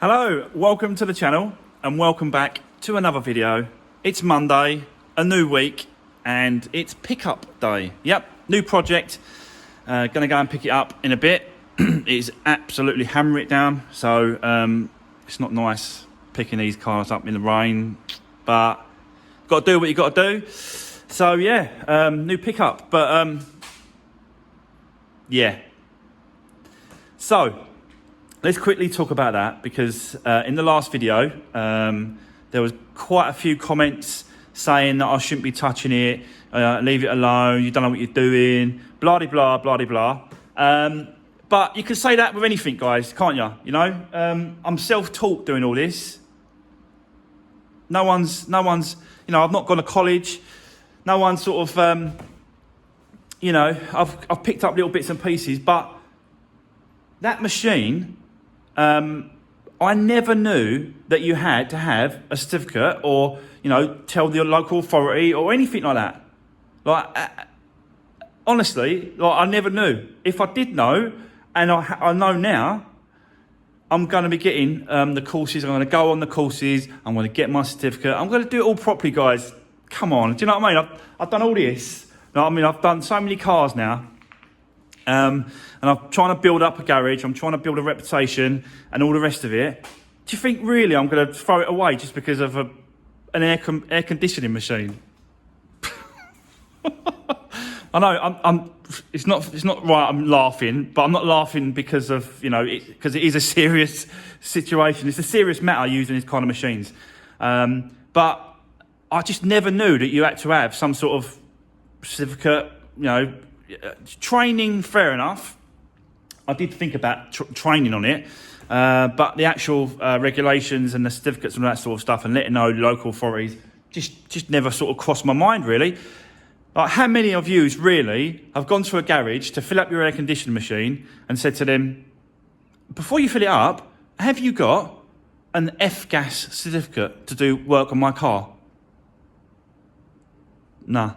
Hello, welcome to the channel and welcome back to another video. It's Monday, a new week, and it's pickup day. Yep, new project. Gonna go and pick it up in a bit. It's absolutely hammer it down, so it's not nice picking these cars up in the rain, but got to do what you got to do. So yeah, new pickup, but yeah. So let's quickly talk about that because in the last video, there was quite a few comments saying that I shouldn't be touching it, leave it alone, you don't know what you're doing, blah, blah, blah, blah, blah. But you can say that with anything, guys, can't you? You know, I'm self-taught doing all this. No one's, you know, I've not gone to college. No one sort of, you know, I've picked up little bits and pieces, but that machine, I never knew that you had to have a certificate or, you know, tell the local authority or anything like that. Like, honestly, like I never knew. If I did know, and I know now, I'm going to be getting the courses. I'm going to go on the courses. I'm going to get my certificate. I'm going to do it all properly, guys. Come on. Do you know what I mean? I've done all this. You know what I mean? I've done so many cars now. And I'm trying to build up a garage. I'm trying to build a reputation and all the rest of it. Do you think really I'm going to throw it away just because of an air conditioning machine? I know it's not right. I'm laughing, but I'm not laughing because of, you know, because it is a serious situation. It's a serious matter using these kind of machines. But I just never knew that you had to have some sort of certificate, you know. Training, fair enough. I did think about training on it, but the actual regulations and the certificates and that sort of stuff and letting know local authorities just never sort of crossed my mind, really. Like, how many of you really have gone to a garage to fill up your air conditioning machine and said to them, before you fill it up, have you got an F-gas certificate to do work on my car? Nah.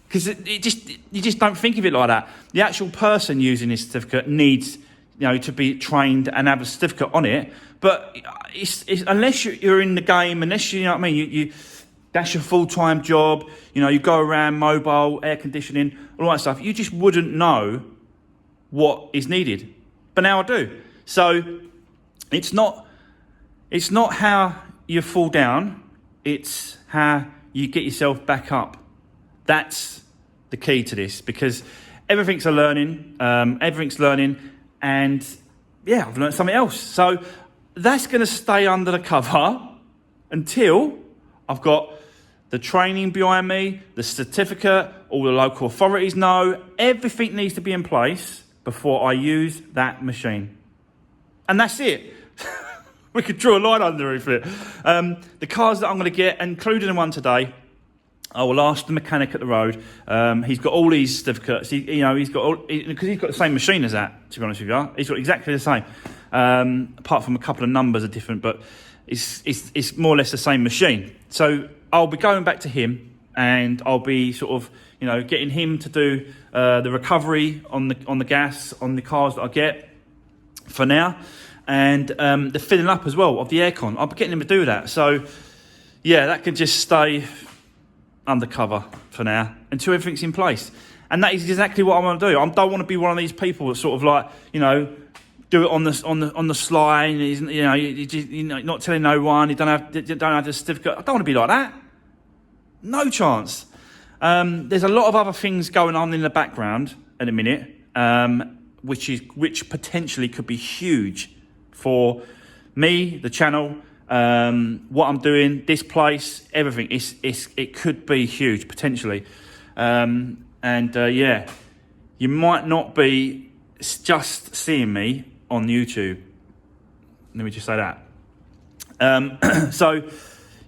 Because you just don't think of it like that. The actual person using this certificate needs, you know, to be trained and have a certificate on it. But it's unless you're in the game, unless you know what I mean, you that's your full-time job. You know, you go around mobile, air conditioning, all that stuff. You just wouldn't know what is needed. But now I do. So it's not how you fall down. It's how you get yourself back up. That's the key to this, because everything's a learning, and yeah, I've learned something else. So that's going to stay under the cover until I've got the training behind me, the certificate, all the local authorities know, everything needs to be in place before I use that machine. And that's it. We could draw a line underneath it. The cars that I'm going to get, including the one today, I will ask the mechanic at the road. He's got all these certificates. He's got the same machine as that. To be honest with you, he's got exactly the same. Apart from a couple of numbers are different, but it's more or less the same machine. So I'll be going back to him, and I'll be sort of, you know, getting him to do the recovery on the gas on the cars that I get for now, and the filling up as well of the aircon. I'll be getting him to do that. So yeah, that can just stay undercover for now until everything's in place, and that is exactly what I want to do. I don't want to be one of these people that sort of, like, you know, do it on the sly, and you know, not telling no one. You don't have the certificate. I don't want to be like that. No chance. There's a lot of other things going on in the background at a minute, which potentially could be huge for me, the channel. What I'm doing, this place, everything, it could be huge potentially, yeah, you might not be just seeing me on YouTube. Let me just say that. So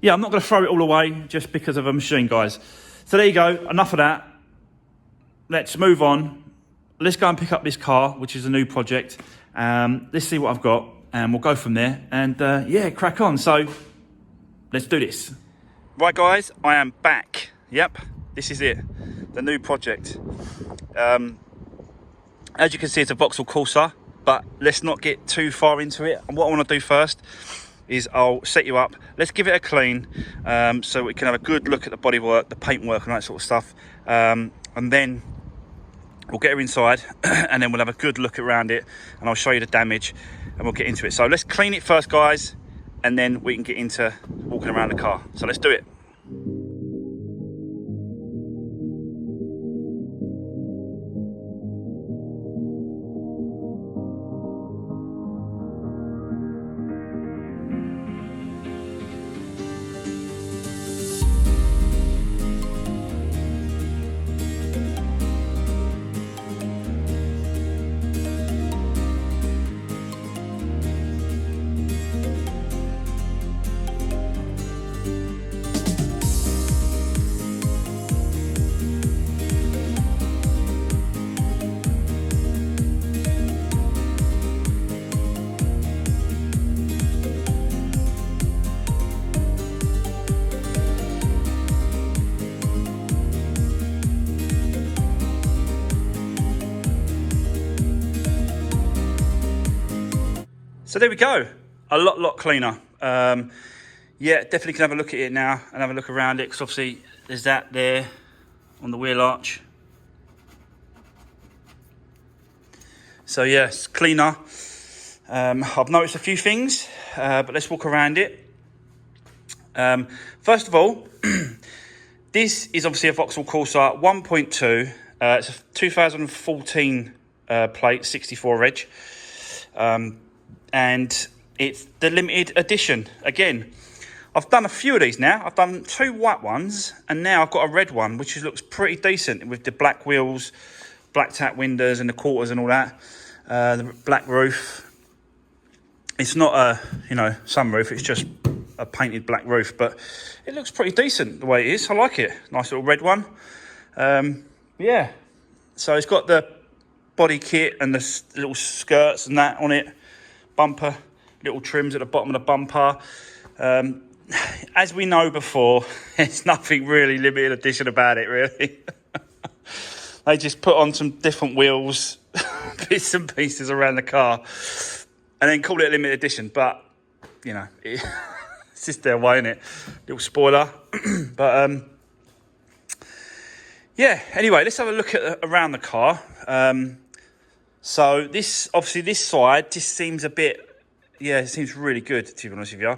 yeah, I'm not going to throw it all away just because of a machine, guys. So there you go. Enough of that. Let's move on. Let's go and pick up this car, which is a new project. Let's see what I've got, and we'll go from there, and yeah, crack on. So let's do this. Right, guys, I am back. Yep, this is it, the new project. As you can see, it's a Vauxhall Corsa. but let's not get too far into it. And what I want to do first is I'll set you up. Let's give it a clean, so we can have a good look at the bodywork, the paintwork and that sort of stuff. And then we'll get her inside and then we'll have a good look around it and I'll show you the damage and we'll get into it. So let's clean it first, guys, and then we can get into walking around the car. So let's do it. So there we go, a lot cleaner. Yeah, definitely can have a look at it now and have a look around it, because obviously there's that there on the wheel arch. So yeah, it's cleaner. I've noticed a few things, but let's walk around it. First of all, this is obviously a Vauxhall Corsa 1.2. It's a 2014 plate, 64 reg. And it's the limited edition. Again, I've done a few of these now. I've done 2 white ones, and now I've got a red one, which looks pretty decent with the black wheels, black tap windows and the quarters and all that. The black roof. It's not a, sunroof, it's just a painted black roof, but it looks pretty decent the way it is. I like it. Nice little red one. Yeah. So it's got the body kit and the little skirts and that on it. Bumper, little trims at the bottom of the bumper. As we know before, there's nothing really limited edition about it, really. They just put on some different wheels, bits and pieces around the car, and then call it a limited edition. But, it's just their way, innit? Little spoiler. But, yeah, anyway, let's have a look at around the car. So this, obviously this side just seems a bit, it seems really good, to be honest with you.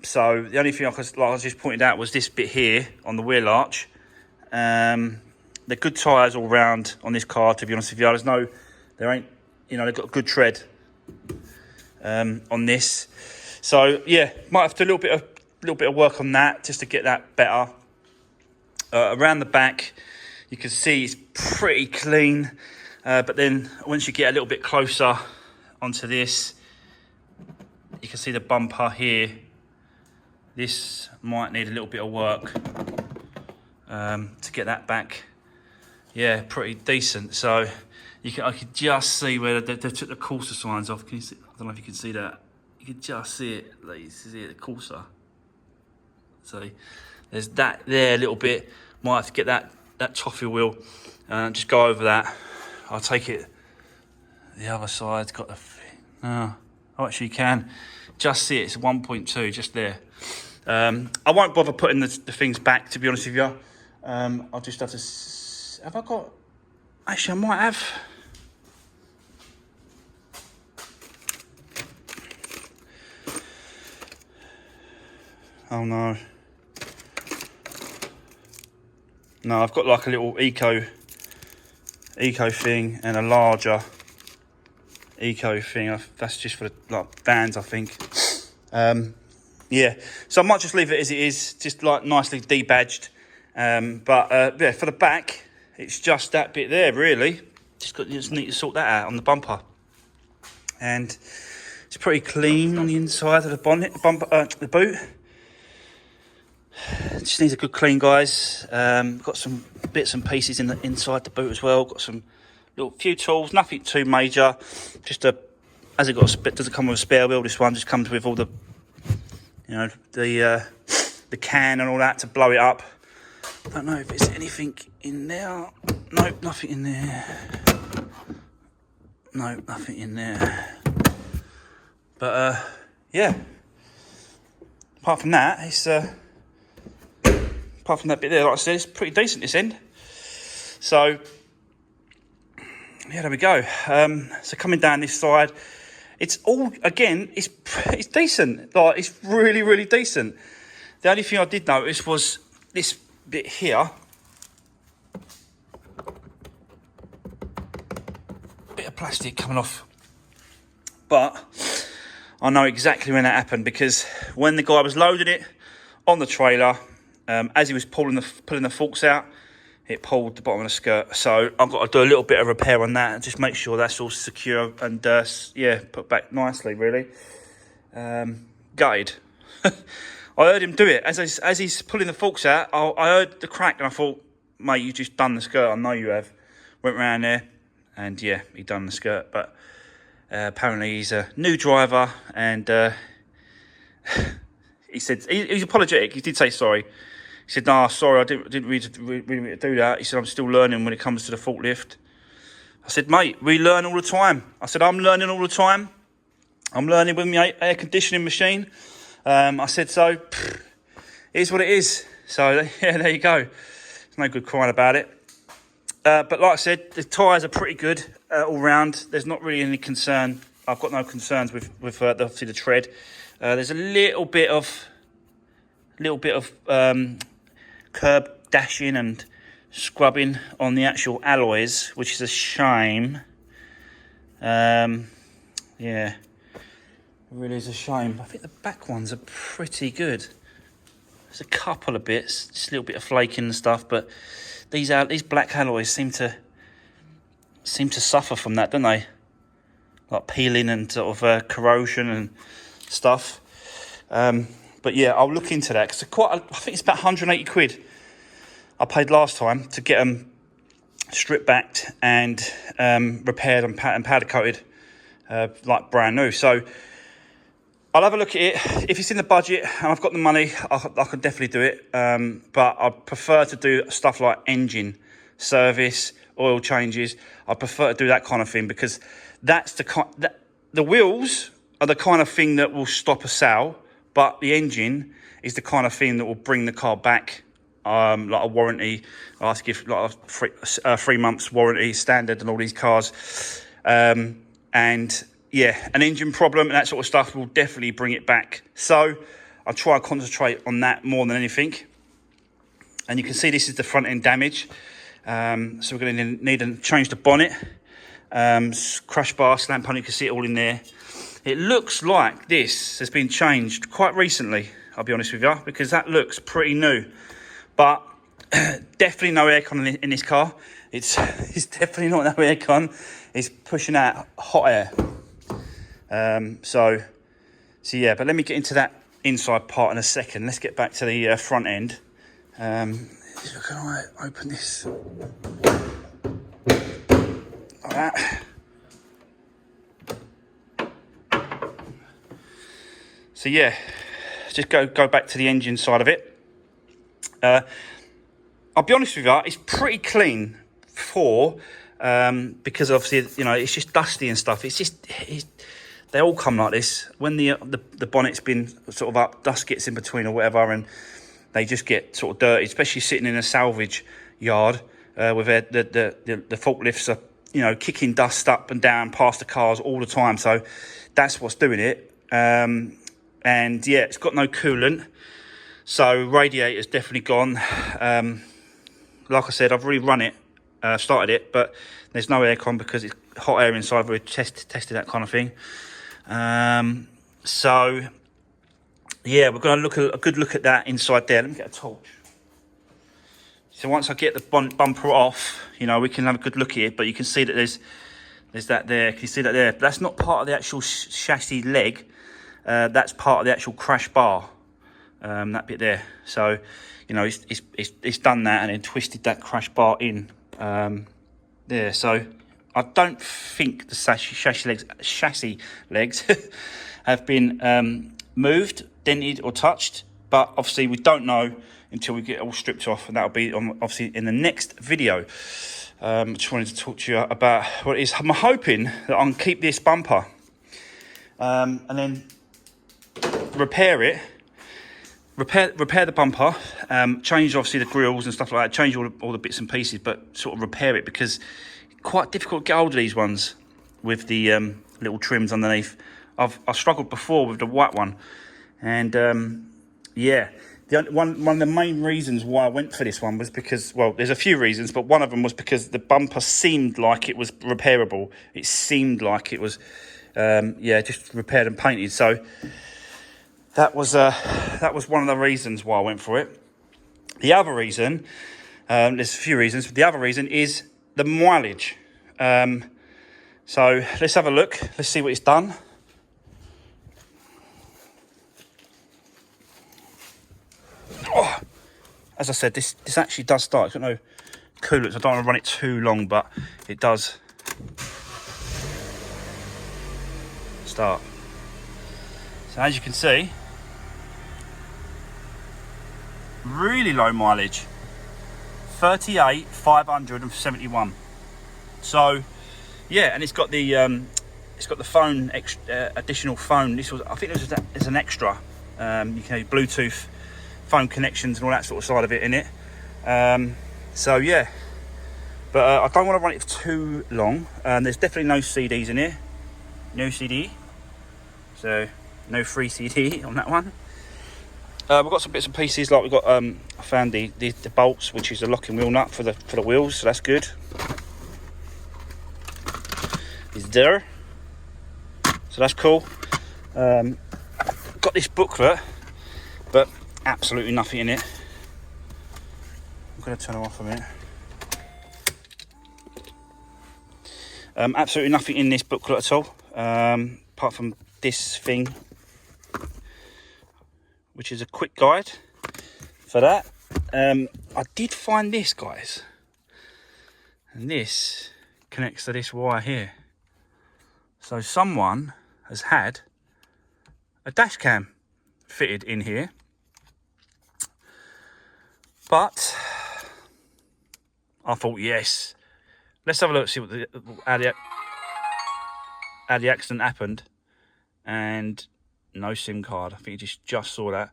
So the only thing I just pointed out was this bit here on the wheel arch. They're good tyres all round on this car, to be honest with you. They've got good tread on this. So yeah, might have to do a little bit of work on that just to get that better. Around the back, you can see it's pretty clean. But then once you get a little bit closer onto this, you can see the bumper here. This might need a little bit of work to get that back. Yeah, pretty decent. So I could just see where they took the Corsa signs off. Can you see? I don't know if you can see that. You can just see it. Like, you see it, the Corsa. So there's that there a little bit. Might have to get that toffee wheel and just go over that. I'll take it. The other side's got the thing. Oh, actually you can just see it. It's 1.2 just there. I won't bother putting the things back, to be honest with you. I'll just have to. Have I got? Actually, I might have. Oh no. No, I've got like a little eco thing and a larger eco thing. That's just for the vans, I think. Yeah, so I might just leave it as it is, just like nicely debadged. But yeah, for the back, it's just that bit there, really. Just need to sort that out on the bumper. And it's pretty clean on the inside of the bonnet, the boot. Just needs a good clean, guys. Got some bits and pieces inside the boot as well. Got some few tools, nothing too major. Just does it come with a spare wheel? This one just comes with all the, the can and all that to blow it up. I don't know if there's anything in there. Nope, nothing in there. No, nothing in there. But yeah. Apart from that, it's apart from that bit there, like I said, it's pretty decent this end. So yeah, there we go. So coming down this side, it's all, again, it's decent. Like, it's really, really decent. The only thing I did notice was this bit here. Bit of plastic coming off. But I know exactly when that happened, because when the guy was loading it on the trailer, as he was pulling the forks out, it pulled the bottom of the skirt. So I've got to do a little bit of repair on that and just make sure that's all secure and yeah, put back nicely, really. Gutted. I heard him do it as he's pulling the forks out. I heard the crack and I thought, mate, you just done the skirt. I know you have. Went round there and yeah, he done the skirt. But apparently he's a new driver, and he said he's apologetic. He did say sorry. He said, "Nah, sorry, I didn't really mean to do that." He said, "I'm still learning when it comes to the forklift." I said, "Mate, we learn all the time." I said, "I'm learning all the time. I'm learning with my air conditioning machine." I said, "So, it is what it is." So yeah, there you go. There's no good crying about it. But like I said, the tyres are pretty good all round. There's not really any concern. I've got no concerns with obviously the tread. There's a little bit of curb dashing and scrubbing on the actual alloys, which is a shame. Yeah, it really is a shame. I think the back ones are pretty good. There's a couple of bits, just a little bit of flaking and stuff, but these black alloys seem to suffer from that, don't they? Like peeling and sort of corrosion and stuff. But yeah, I'll look into that, because I think it's about 180 quid I paid last time to get them stripped back and repaired and powder coated like brand new. So I'll have a look at it. If it's in the budget and I've got the money, I can definitely do it. But I prefer to do stuff like engine service, oil changes. I prefer to do that kind of thing, because that's the wheels are the kind of thing that will stop a sale, but the engine is the kind of thing that will bring the car back. Like a warranty, I have to give like a 3 months warranty standard on all these cars. And yeah, an engine problem and that sort of stuff will definitely bring it back. So I'll try and concentrate on that more than anything. And you can see this is the front end damage. So we're going to need to change the bonnet. Crash bar, slant panel, you can see it all in there. It looks like this has been changed quite recently, I'll be honest with you, because that looks pretty new. But definitely no aircon in this car. It's definitely not no aircon. It's pushing out hot air. So yeah, but let me get into that inside part in a second. Let's get back to the front end. Can I open this like that? So yeah, just go back to the engine side of it. I'll be honest with you, it's pretty clean because obviously, you know, it's just dusty and stuff. They all come like this. When the bonnet's been sort of up, dust gets in between or whatever, and they just get sort of dirty, especially sitting in a salvage yard with the forklifts are, you know, kicking dust up and down past the cars all the time. So that's what's doing it. And yeah, it's got no coolant. So radiator's definitely gone. Like I said, I've rerun it, started it, but there's no aircon because it's hot air inside. We've tested that kind of thing. So yeah, we're going to look at a good look at that inside there. Let me get a torch. So once I get the bumper off, you know, we can have a good look at it. But you can see that there's that there. Can you see that there? But that's not part of the actual chassis leg. That's part of the actual crash bar. That bit there. So, you know, it's done that and then twisted that crash bar in there. So I don't think the chassis legs have been moved, dented or touched. But obviously we don't know until we get it all stripped off, and that'll be obviously in the next video. Just wanted to talk to you about what it is. I'm hoping that I can keep this bumper and then repair it. Repair the bumper, change obviously the grills and stuff like that, change all the bits and pieces, but sort of repair it, because it's quite difficult to get hold of these ones with the little trims underneath. I've struggled before with the white one, and yeah, one of the main reasons why I went for this one was because, well, there's a few reasons, but one of them was because the bumper seemed like it was repairable. It seemed like it was, just repaired and painted. So that was one of the reasons why I went for it. The other reason, there's a few reasons, but the other reason is the mileage. So let's have a look. Let's see what it's done. Oh, as I said, this actually does start. It's got no coolants. I don't want to run it too long, but it does start. So as you can see, really low mileage, 38,571. So yeah, and it's got the phone additional phone. This was, I think, there's an extra. You can have Bluetooth phone connections and all that sort of side of it in it. So yeah, but I don't want to run it for too long. There's definitely no CDs in here, no CD, so no free CD on that one. We've got some bits and pieces, like we've got I found the bolts, which is the locking wheel nut for the wheels, so that's good. Is there, so that's cool. Got this booklet, but absolutely nothing in it. I'm going to turn it off a minute. Absolutely nothing in this booklet at all, apart from this thing, which is a quick guide for that. I did find this, guys, and this connects to this wire here. So someone has had a dash cam fitted in here, but I thought, yes, let's have a look, see what how the accident happened. And no SIM card. I think you just saw that.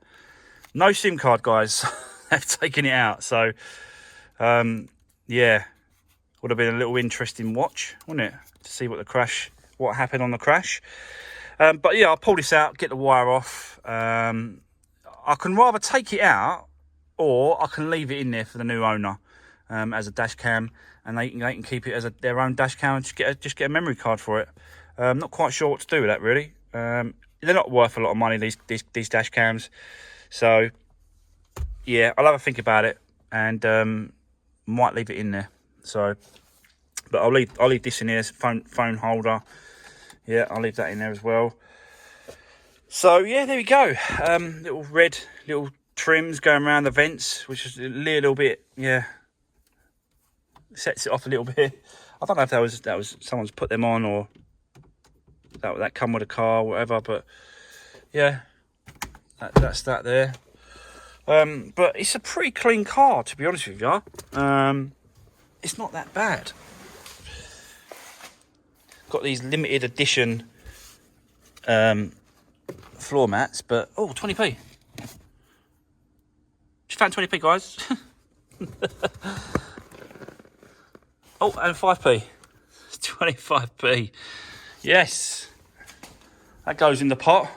No SIM card, guys. They've taken it out. So yeah, would have been a little interesting watch, wouldn't it, to see what happened on the crash. But yeah, I'll pull this out, get the wire off. I can rather take it out, or I can leave it in there for the new owner as a dash cam, and they can keep it as their own dash cam and just get a memory card for it. Not quite sure what to do with that, really. They're not worth a lot of money, these dash cams. So yeah, I'll have a think about it, and might leave it in there. So, but I'll leave this in here, phone holder. Yeah, I'll leave that in there as well. So yeah, there we go. Little trims going around the vents, which is a little bit, yeah, sets it off a little bit. I don't know if that was someone's put them on, or that come with a car or whatever, but yeah, that's that there. But it's a pretty clean car, to be honest with you. It's not that bad. Got these limited edition floor mats, but 20p. Just found 20p, guys. Oh, and 5p. 25p. Yes, that goes in the pot.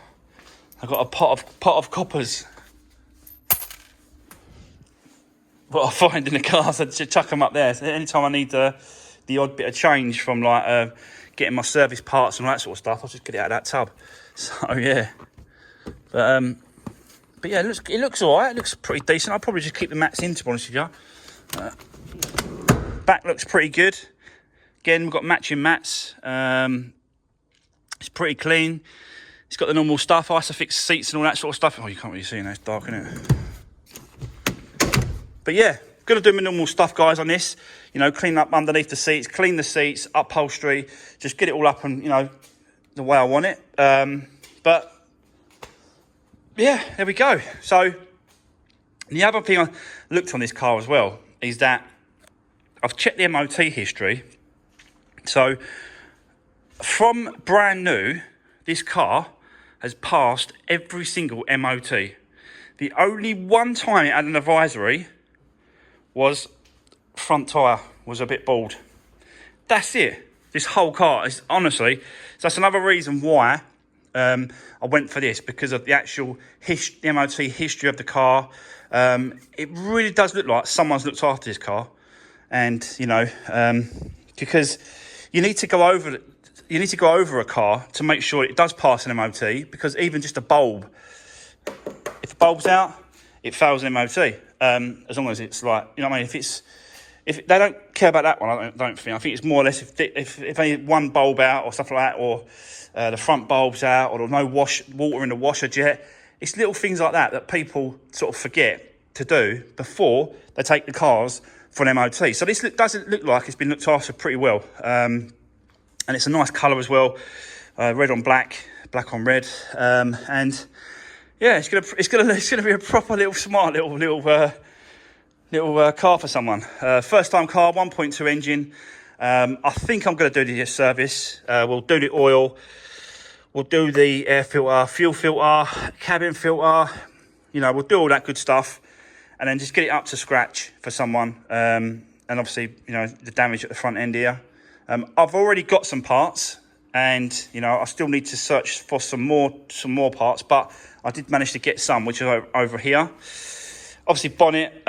I've got a pot of coppers. What I find in the car, so I just chuck them up there. So anytime I need the odd bit of change from like getting my service parts and all that sort of stuff, I'll just get it out of that tub. So yeah, but yeah, it looks all right. It looks pretty decent. I'll probably just keep the mats in, to be honest with you. Back looks pretty good. Again, we've got matching mats. It's pretty clean. It's got the normal stuff, Isofix seats and all that sort of stuff. Oh, you can't really see now, it's dark, isn't it? But yeah, gonna do my normal stuff, guys, on this. You know, clean up underneath the seats, clean the seats, upholstery, just get it all up and, you know, the way I want it. But yeah, there we go. So the other thing I looked on this car as well is that I've checked the MOT history. So from brand new, this car has passed every single MOT. The only one time it had an advisory was front tyre was a bit bald. That's it. This whole car is honestly, so that's another reason why I went for this, because of the actual the MOT history of the car. It really does look like someone's looked after this car, and you know, because you need to go over a car to make sure it does pass an MOT, because even just a bulb, if the bulb's out, it fails an MOT. As long as it's like, you know what I mean, if they don't care about that one, I don't think. I think it's more or less if only one bulb out or stuff like that, or the front bulb's out, or there's no water in the washer jet. It's little things like that that people sort of forget to do before they take the cars for an MOT. So this doesn't look like it's been looked after pretty well, and it's a nice colour as well, red on black, black on red, and yeah, it's gonna be a proper little smart little car for someone. First time car, 1.2 engine. I think I'm going to do the service. We'll do the oil. We'll do the air filter, fuel filter, cabin filter. You know, we'll do all that good stuff, and then just get it up to scratch for someone. And obviously, you know, the damage at the front end here. I've already got some parts, and you know, I still need to search for some more parts, but I did manage to get some, which is over here. Obviously, bonnet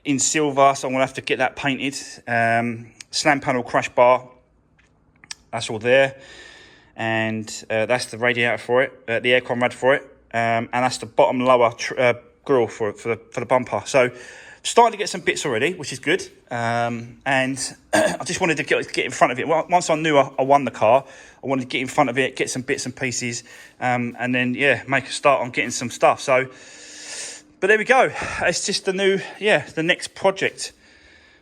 in silver, so I'm going to have to get that painted. Slam panel crash bar, that's all there. And that's the radiator for it, the aircon rad for it. And that's the bottom lower grille for the bumper. So starting to get some bits already, which is good. And I just wanted to get in front of it. Once I knew I won the car, I wanted to get in front of it, get some bits and pieces, and then, yeah, make a start on getting some stuff. So, but there we go. It's just the next project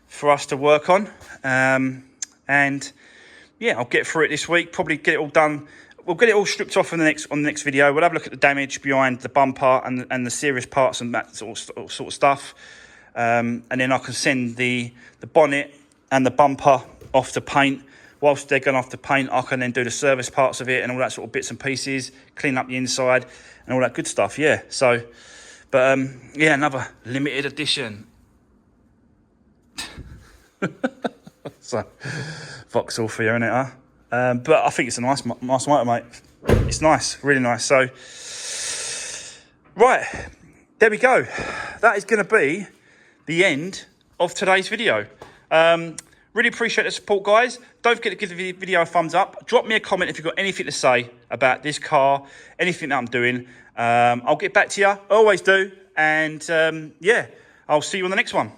for us to work on. And yeah, I'll get through it this week, probably get it all done. We'll get it all stripped off on the next video. We'll have a look at the damage behind the bumper and the serious parts and that sort of stuff. And then I can send the bonnet and the bumper off to paint. Whilst they're going off to paint, I can then do the service parts of it and all that sort of bits and pieces, clean up the inside and all that good stuff. Yeah, so, but yeah, another limited edition. So, Vauxhall for you, isn't it, huh? But I think it's a nice motor, mate. It's nice, really nice. So, right, there we go. That is going to be the end of today's video. Really appreciate the support, guys. Don't forget to give the video a thumbs up. Drop me a comment if you've got anything to say about this car, anything that I'm doing. I'll get back to you. I always do. And, yeah, I'll see you on the next one.